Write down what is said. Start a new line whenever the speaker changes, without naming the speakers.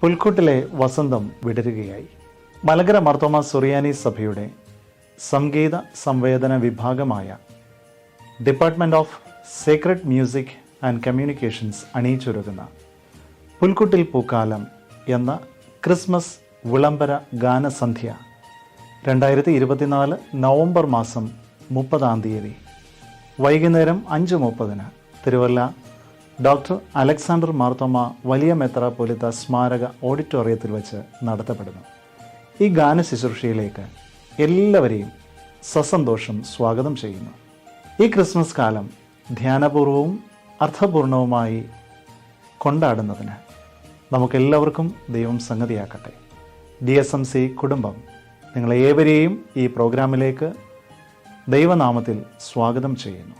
പുൽക്കൂട്ടിലെ വസന്തം വിടരുകയായി. മലങ്കര മാർത്തോമ സുറിയാനി സഭയുടെ സംഗീത സംവേദന വിഭാഗമായ department of sacred music and communications അണിയിച്ചൊരുക്കുന്ന പുൽക്കൂട്ടിൽ പൂക്കാലം എന്ന ക്രിസ്മസ് വിളംബര ഗാനസന്ധ്യ 2024 നവംബർ മാസം 30 വൈകുന്നേരം 5:30 തിരുവല്ല ഡോക്ടർ അലക്സാണ്ടർ മാർത്തോമ വലിയ മെത്രാപ്പോലീത്ത സ്മാരക ഓഡിറ്റോറിയത്തിൽ വെച്ച് നടത്തപ്പെടുന്നു. ഈ ഗാന ശുശ്രൂഷയിലേക്ക് എല്ലാവരെയും സസന്തോഷം സ്വാഗതം ചെയ്യുന്നു. ഈ ക്രിസ്മസ് കാലം ധ്യാനപൂർവവും അർത്ഥപൂർണവുമായി കൊണ്ടാടുന്നതിന് നമുക്കെല്ലാവർക്കും ദൈവം സംഗതിയാക്കട്ടെ. DSMC കുടുംബം നിങ്ങളേവരെയും ഈ പ്രോഗ്രാമിലേക്ക് ദൈവനാമത്തിൽ സ്വാഗതം ചെയ്യുന്നു.